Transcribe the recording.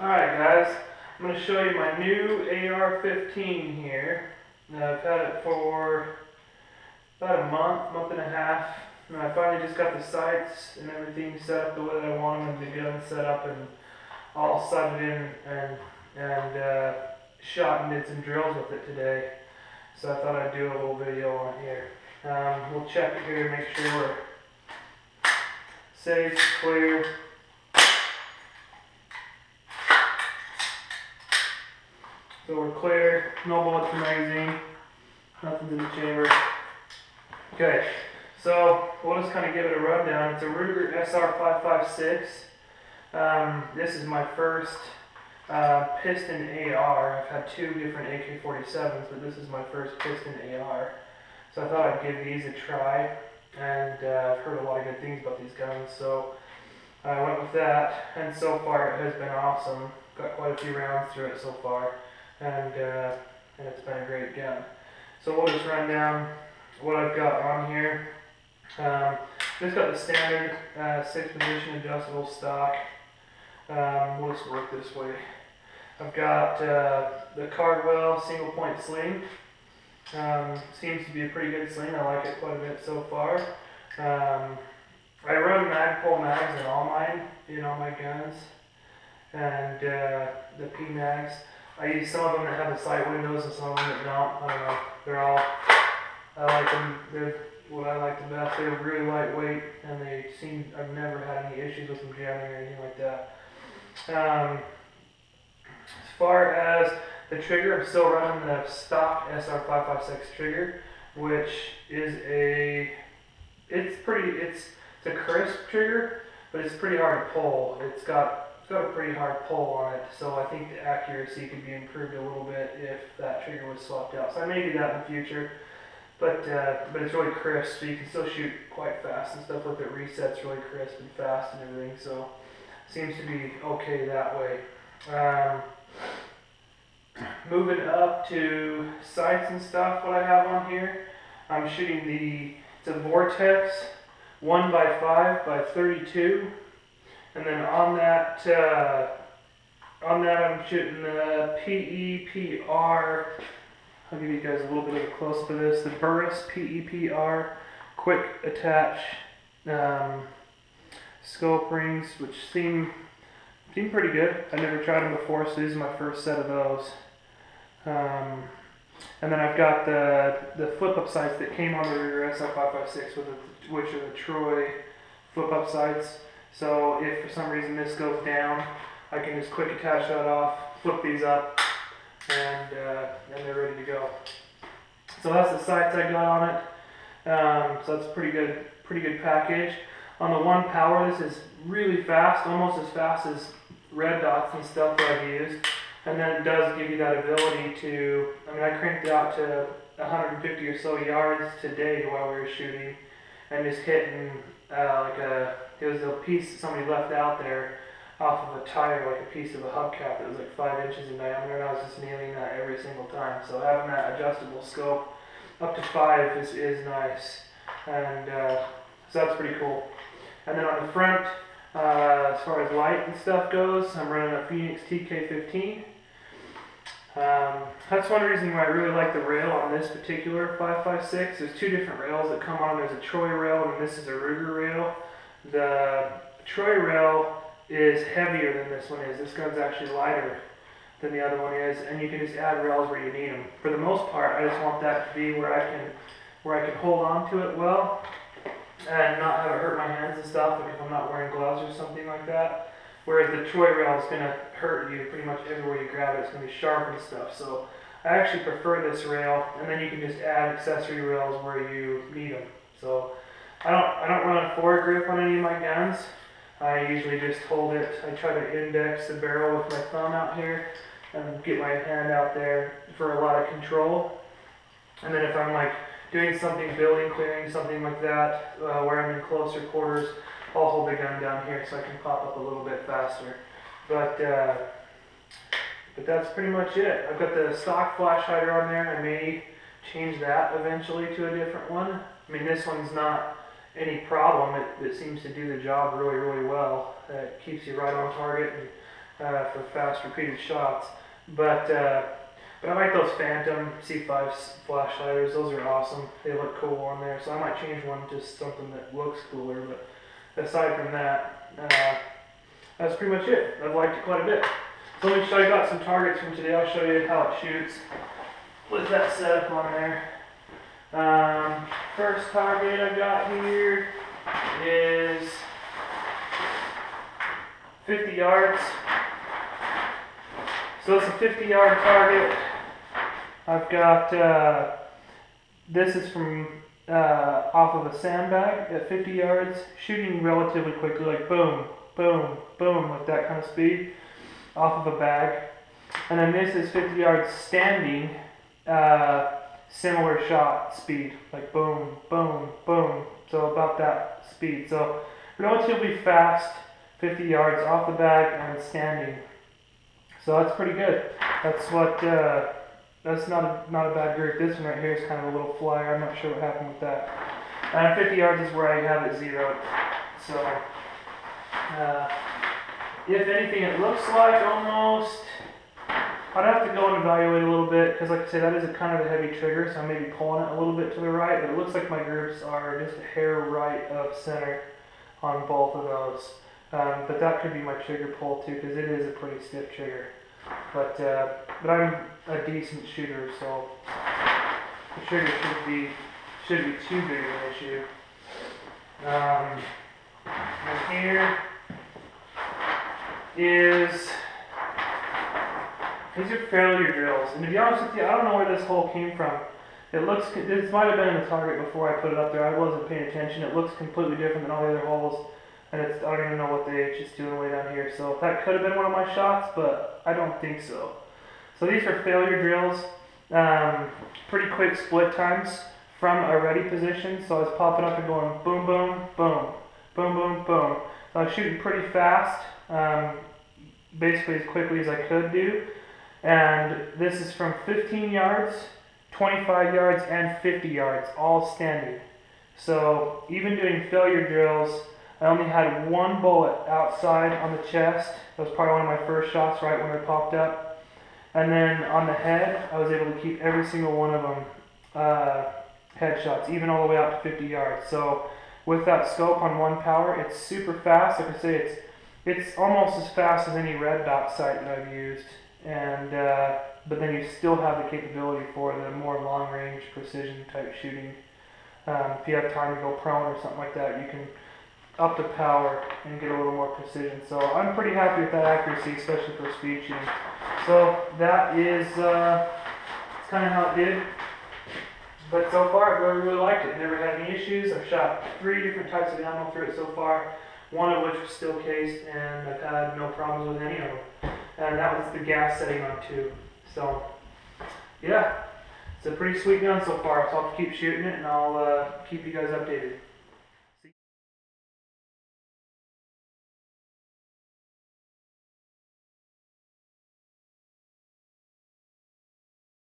Alright guys, I'm going to show you my new AR-15 here. I've had it for about a month and a half, and I finally just got the sights and everything set up the way that I want them, and the gun set up and all sighted in and shot and did some drills with it today. So I thought I'd do a little video on it here. We'll check it here, make sure we're safe, clear. So we're clear, no bullets in the magazine, nothing's in the chamber. Okay, so we'll just kind of give it a rundown. It's a Ruger SR-556. This is my first piston AR. I've had two different AK-47s, but this is my first piston AR. So I thought I'd give these a try, and I've heard a lot of good things about these guns, so I went with that, and so far it has been awesome. Got quite a few rounds through it so far. And it's been a great gun. So we'll just run down what I've got on here. Just got the standard 6-position adjustable stock. We'll just work this way. I've got the Cardwell single point sling. Seems to be a pretty good sling. I like it quite a bit so far. I run Magpul mags in all my guns, and the P mags. I use some of them that have the sight windows and some of them that don't. I don't know. They're all, I like them. They're what I like the best. They're really lightweight, and I've never had any issues with them jamming or anything like that. As far as the trigger, I'm still running the stock SR-556 trigger, which is it's a crisp trigger, but it's pretty hard to pull. It's got a pretty hard pull on it, so I think the accuracy could be improved a little bit if that trigger was swapped out. So I may do that in the future, but it's really crisp, so you can still shoot quite fast and stuff with it. Resets really crisp and fast and everything, so seems to be okay that way. Moving up to sights and stuff, what I have on here, I'm shooting it's a Vortex 1x5x32. And then on that I'm shooting the PEPR. I'll give you guys a little bit of a close-up of this. The Burris PEPR quick attach scope rings, which seem pretty good. I never tried them before, so this is my first set of those. And then I've got the flip-up sights that came on the Ruger SR-556, which are the Troy flip-up sights. So if for some reason this goes down, I can just quick attach that off, flip these up, and they're ready to go. So that's the sights I got on it. So that's a pretty good package. On the 1 power, this is really fast, almost as fast as red dots and stuff that I've used. And then it does give you that ability to, I cranked it out to 150 or so yards today while we were shooting, and just hitting it was a piece that somebody left out there off of a tire, like a piece of a hubcap that was like 5 inches in diameter, and I was just nailing that every single time. So having that adjustable scope up to 5 is nice, and so that's pretty cool. And then on the front, as far as light and stuff goes, I'm running a Phoenix TK-15. That's one reason why I really like the rail on this particular 556. There's two different rails that come on. There's a Troy rail and this is a Ruger rail. The Troy rail is heavier than this one is. This gun's actually lighter than the other one is, and you can just add rails where you need them. For the most part, I just want that to be where I can hold on to it well and not have it hurt my hands and stuff, like if I'm not wearing gloves or something like that. Whereas the Troy rail is going to hurt you pretty much everywhere you grab it. It's going to be sharp and stuff. So I actually prefer this rail, and then you can just add accessory rails where you need them. So I don't run a foregrip on any of my guns. I usually just hold it. I try to index the barrel with my thumb out here and get my hand out there for a lot of control. And then if I'm like doing something, building, clearing, something like that, where I'm in closer quarters, I'll hold the gun down here so I can pop up a little bit faster. But that's pretty much it. I've got the stock flash hider on there. I may change that eventually to a different one. This one's not any problem. It seems to do the job really, really well. It keeps you right on target and for fast repeated shots. But I like those Phantom C5 flashlighters. Those are awesome. They look cool on there. So I might change one to something that looks cooler. But aside from that, that's pretty much it. I've liked it quite a bit. So let me show you about some targets from today. I'll show you how it shoots with that setup on there. First target I've got here is 50 yards. So it's a 50-yard target. I've got, this is from off of a sandbag at 50 yards, shooting relatively quickly, like boom, boom, boom, with that kind of speed, off of a bag. And then this is 50 yards standing, similar shot speed, like boom, boom, boom. So about that speed. So relatively fast, 50 yards off the bag and standing. So that's pretty good. That's what, that's not a bad group. This one right here is kind of a little flyer. I'm not sure what happened with that. And 50 yards is where I have it zeroed. So, if anything, it looks like almost, I'd have to go and evaluate a little bit, because like I said, that is a kind of a heavy trigger, so I may be pulling it a little bit to the right, but it looks like my groups are just a hair right of center on both of those. But that could be my trigger pull too, because it is a pretty stiff trigger. But I'm a decent shooter, so the trigger should be too big of an issue. And here is, these are failure drills, and to be honest with you, I don't know where this hole came from. This might have been in the target before I put it up there. I wasn't paying attention. It looks completely different than all the other holes. And I don't even know what the H is doing way down here. So that could have been one of my shots, but I don't think so. So these are failure drills. Pretty quick split times from a ready position. So I was popping up and going boom, boom, boom, boom, boom, boom. So I was shooting pretty fast, basically as quickly as I could do. And this is from 15 yards, 25 yards, and 50 yards, all standing. So even doing failure drills, I only had one bullet outside on the chest. That was probably one of my first shots right when it popped up. And then on the head, I was able to keep every single one of them headshots, even all the way out to 50 yards. So with that scope on one power, it's super fast. Like I say, it's almost as fast as any red dot sight that I've used. And but then you still have the capability for the more long range precision type shooting. If you have time to go prone or something like that, you can up the power and get a little more precision. So I'm pretty happy with that accuracy, especially for speed shooting. So that is kind of how it did. But so far, I really, really liked it. Never had any issues. I've shot 3 different types of ammo through it so far, one of which was still cased, and I've had no problems with any of them. And that was the gas setting on 2. So yeah, it's a pretty sweet gun so far. So I'll keep shooting it, and I'll keep you guys updated.